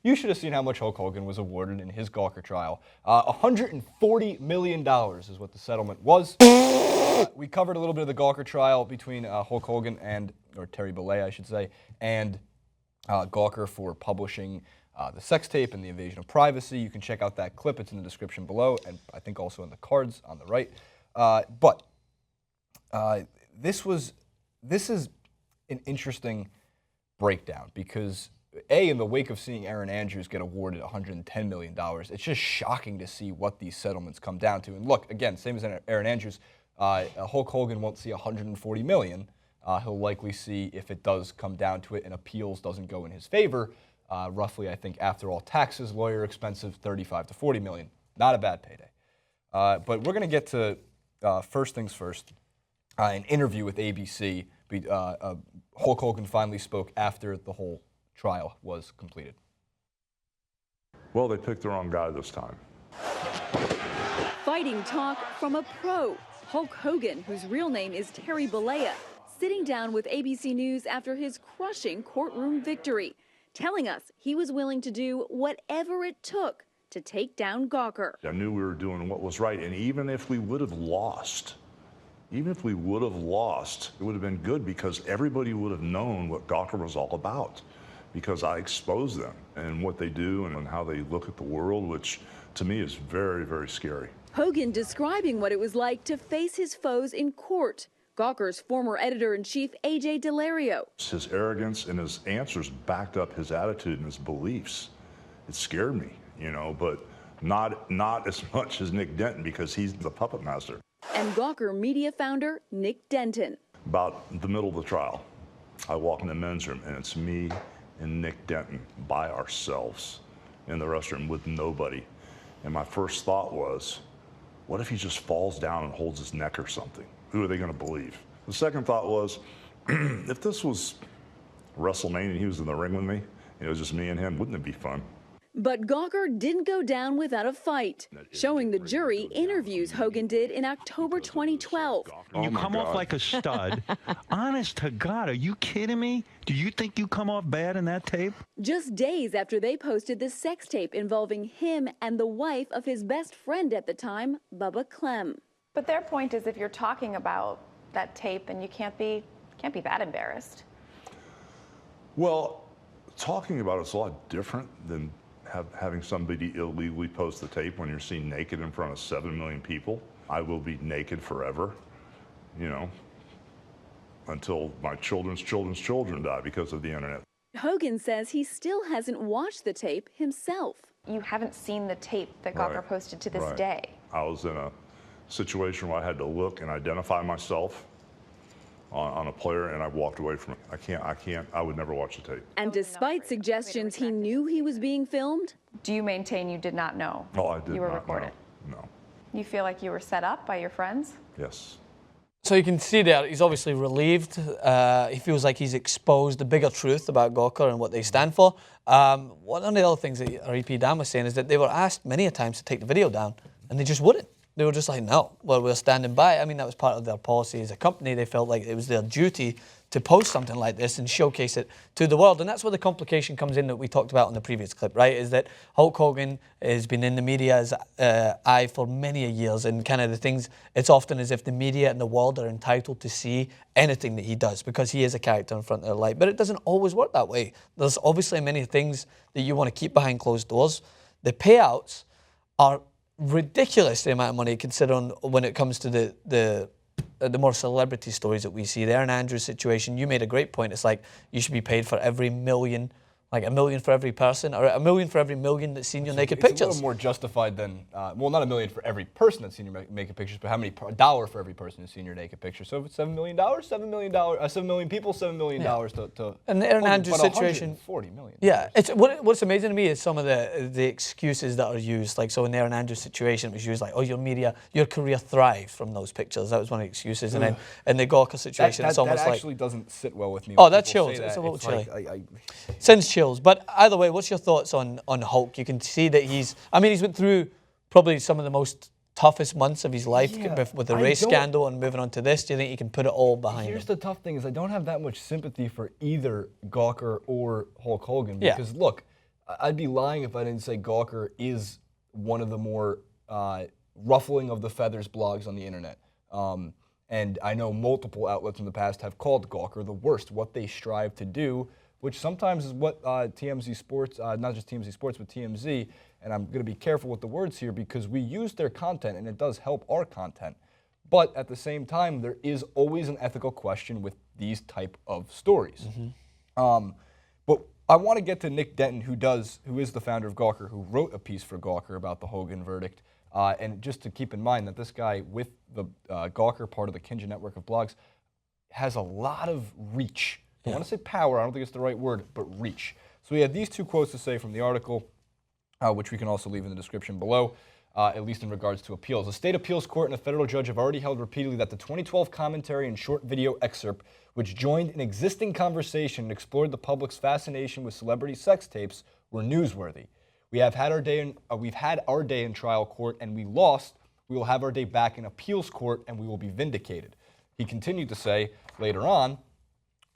You should have seen how much Hulk Hogan was awarded in his Gawker trial. $140 million is what the settlement was. We covered a little bit of the Gawker trial between Hulk Hogan or Terry Bollea, I should say, and Gawker for publishing the sex tape and the invasion of privacy. You can check out that clip. It's in the description below, and I think also in the cards on the right. This is an interesting breakdown because, in the wake of seeing Erin Andrews get awarded $110 million, it's just shocking to see what these settlements come down to. And look, again, same as Erin Andrews, Hulk Hogan won't see $140 million. He'll likely see, if it does come down to it and appeals doesn't go in his favor, roughly, I think, after all taxes, lawyer expenses, $35 to $40 million. Not a bad payday. But we're going to get to first things first. An interview with ABC. Hulk Hogan finally spoke after the whole trial was completed. Well, they picked the wrong guy this time. Fighting talk from a pro, Hulk Hogan, whose real name is Terry Bollea, sitting down with ABC News after his crushing courtroom victory, telling us he was willing to do whatever it took to take down Gawker. I knew we were doing what was right, and even if we would have lost, it would have been good because everybody would have known what Gawker was all about, because I exposed them and what they do and how they look at the world, which to me is very, very scary. Hogan describing what it was like to face his foes in court. Gawker's former editor-in-chief, A.J. Delario. His arrogance and his answers backed up his attitude and his beliefs. It scared me, but not as much as Nick Denton, because he's the puppet master. And Gawker Media founder, Nick Denton. About the middle of the trial, I walk in the men's room, and it's me and Nick Denton by ourselves in the restroom with nobody. And my first thought was, what if he just falls down and holds his neck or something? Who are they going to believe? The second thought was, if this was WrestleMania and he was in the ring with me, and it was just me and him, wouldn't it be fun? But Gawker didn't go down without a fight, showing the jury interviews Hogan did in October 2012. You come off like a stud. Honest to God, are you kidding me? Do you think you come off bad in that tape? Just days after they posted the sex tape involving him and the wife of his best friend at the time, Bubba Clem. But their point is, if you're talking about that tape, and you can't be that embarrassed. Well, talking about it's a lot different than having somebody illegally post the tape when you're seen naked in front of 7 million people. I will be naked forever, until my children's children die because of the internet. Hogan says he still hasn't watched the tape himself. You haven't seen the tape that Gawker posted to this day. I was in a situation where I had to look and identify myself on a player, and I walked away from it. I would never watch the tape. And despite suggestions he knew he was being filmed? Do you maintain you did not know? Oh, I did you were not recorded? No. You feel like you were set up by your friends? Yes. So you can see there, he's obviously relieved. He feels like he's exposed the bigger truth about Gawker and what they stand for. One of the other things that our EP Dan was saying is that they were asked many a times to take the video down, and they just wouldn't. They were just like, no, well, we're standing by. I mean, that was part of their policy as a company. They felt like it was their duty to post something like this and showcase it to the world. And that's where the complication comes in that we talked about in the previous clip, right? Is that Hulk Hogan has been in the media's eye for many years, and kind of the things, it's often as if the media and the world are entitled to see anything that he does because he is a character in front of their light. But it doesn't always work that way. There's obviously many things that you want to keep behind closed doors. The payouts are ridiculous, the amount of money, considering when it comes to the more celebrity stories that we see. The Erin Andrews situation, you made a great point. It's like you should be paid for every million, like $1 million for every person, or $1 million for every million that's seen your naked pictures. It's a little more justified than, well, not $1 million for every person that's seen your naked pictures, but how many dollar for every person that's seen your naked picture. So if it's $7 million, $7 million people, $7 million to and the Erin Andrews situation, $140 million. Yeah, it's what's amazing to me is some of the excuses that are used. Like, so in the Erin Andrews situation, it was used like, oh, your career thrived from those pictures. That was one of the excuses. And then in the Gawker situation, it's almost like that actually doesn't sit well with me. Oh, that chills. It's a little chilly. Sends chills. But either way, what's your thoughts on Hulk? You can see that he's went through probably some of the most toughest months of his life with the race scandal and moving on to this. Do you think he can put it all behind him? Here's the tough thing is I don't have that much sympathy for either Gawker or Hulk Hogan because look, I'd be lying if I didn't say Gawker is one of the more ruffling of the feathers blogs on the internet. And I know multiple outlets in the past have called Gawker the worst. What they strive to do, which sometimes is what TMZ Sports, not just TMZ Sports, but TMZ, and I'm going to be careful with the words here because we use their content and it does help our content. But at the same time, there is always an ethical question with these type of stories. But I want to get to Nick Denton, who is the founder of Gawker, who wrote a piece for Gawker about the Hogan verdict. And just to keep in mind that this guy with the Gawker, part of the Kinja network of blogs, has a lot of reach. I want to say power, I don't think it's the right word, but reach. So we have these two quotes to say from the article, which we can also leave in the description below, at least in regards to appeals. A state appeals court and a federal judge have already held repeatedly that the 2012 commentary and short video excerpt, which joined an existing conversation and explored the public's fascination with celebrity sex tapes, were newsworthy. We've had our day in trial court and we lost. We will have our day back in appeals court and we will be vindicated. He continued to say later on,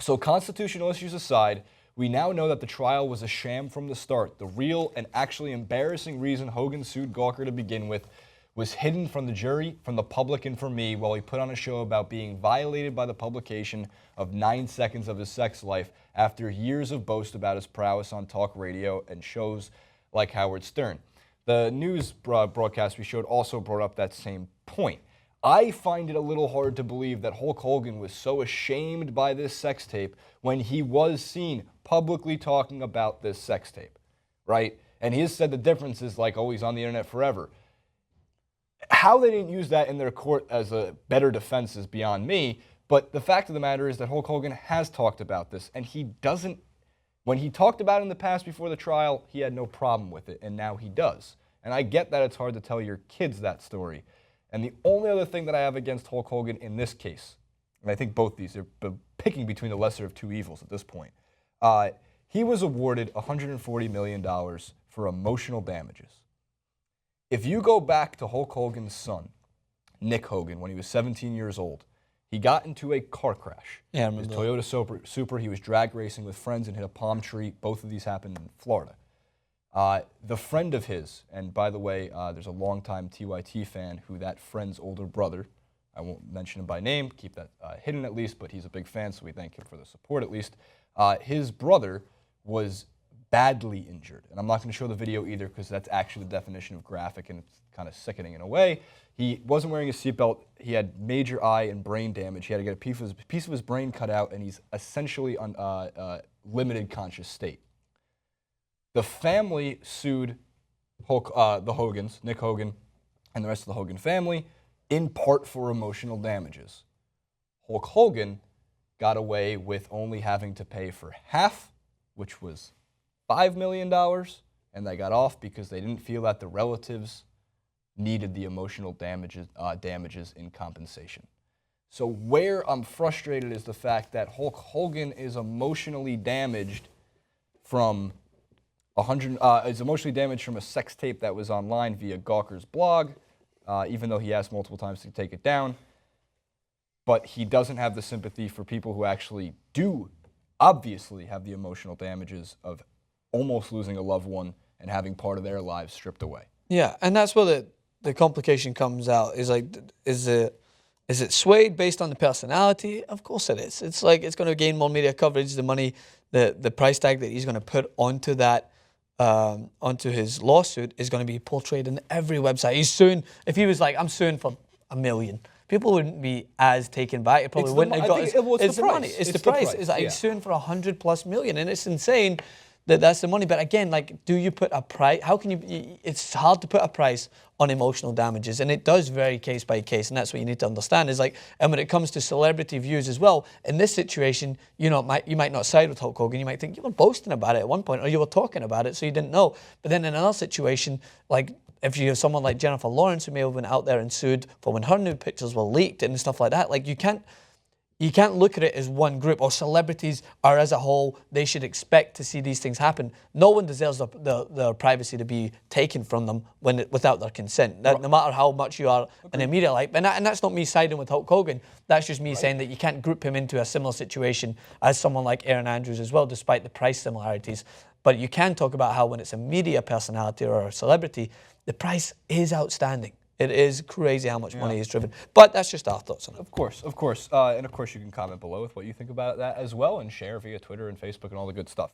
so constitutional issues aside, we now know that the trial was a sham from the start. The real and actually embarrassing reason Hogan sued Gawker to begin with was hidden from the jury, from the public, and from me while he put on a show about being violated by the publication of 9 seconds of his sex life after years of boast about his prowess on talk radio and shows like Howard Stern. The news broadcast we showed also brought up that same point. I find it a little hard to believe that Hulk Hogan was so ashamed by this sex tape when he was seen publicly talking about this sex tape, right? And he has said the difference is like, oh, he's on the internet forever. How they didn't use that in their court as a better defense is beyond me, but the fact of the matter is that Hulk Hogan has talked about this, and he doesn't, when he talked about it in the past before the trial, he had no problem with it, and now he does. And I get that it's hard to tell your kids that story. And the only other thing that I have against Hulk Hogan in this case, and I think both these are picking between the lesser of two evils at this point, he was awarded $140 million for emotional damages. If you go back to Hulk Hogan's son, Nick Hogan, when he was 17 years old, he got into a car crash. Yeah, I remember his Toyota Supra, he was drag racing with friends and hit a palm tree. Both of these happened in Florida. The friend of his, and by the way, there's a longtime TYT fan who that friend's older brother, I won't mention him by name, keep that hidden at least, but he's a big fan, so we thank him for the support at least. His brother was badly injured. And I'm not going to show the video either because that's actually the definition of graphic and it's kind of sickening in a way. He wasn't wearing a seatbelt. He had major eye and brain damage. He had to get a piece of his brain cut out, and he's essentially on limited conscious state. The family sued the Hogans, Nick Hogan, and the rest of the Hogan family, in part for emotional damages. Hulk Hogan got away with only having to pay for half, which was $5 million, and they got off because they didn't feel that the relatives needed the emotional damages in compensation. So where I'm frustrated is the fact that Hulk Hogan is emotionally damaged from is emotionally damaged from a sex tape that was online via Gawker's blog, even though he asked multiple times to take it down. But he doesn't have the sympathy for people who actually do obviously have the emotional damages of almost losing a loved one and having part of their lives stripped away. Yeah, and that's where the complication comes out. Is like, is it swayed based on the personality? Of course it is. It's like it's going to gain more media coverage. The money, the price tag that he's going to put onto that, onto his lawsuit is going to be portrayed in every website. He's suing. If he was like, I'm suing for $1 million, people wouldn't be as taken back. It probably wouldn't have got. It's the money. It's the price. It's like he's suing for $100+ million, and it's insane. That's the money. But again, like, do you put a price? How can you? It's hard to put a price on emotional damages, and it does vary case by case, and that's what you need to understand. Is like, and when it comes to celebrity views as well, in this situation, you might not side with Hulk Hogan. You might think you were boasting about it at one point, or you were talking about it, so you didn't know. But then in another situation, like if you have someone like Jennifer Lawrence who may have been out there and sued for when her nude pictures were leaked and stuff like that, like you can't look at it as one group, or celebrities are as a whole, they should expect to see these things happen. No one deserves their privacy to be taken from them without their consent, no matter how much you are in a media life. And that's not me siding with Hulk Hogan. That's just me saying that you can't group him into a similar situation as someone like Erin Andrews as well, despite the price similarities. But you can talk about how when it's a media personality or a celebrity, the price is outstanding. It is crazy how much money is driven. But that's just our thoughts on it. Of course, of course. And of course, you can comment below with what you think about that as well and share via Twitter and Facebook and all the good stuff.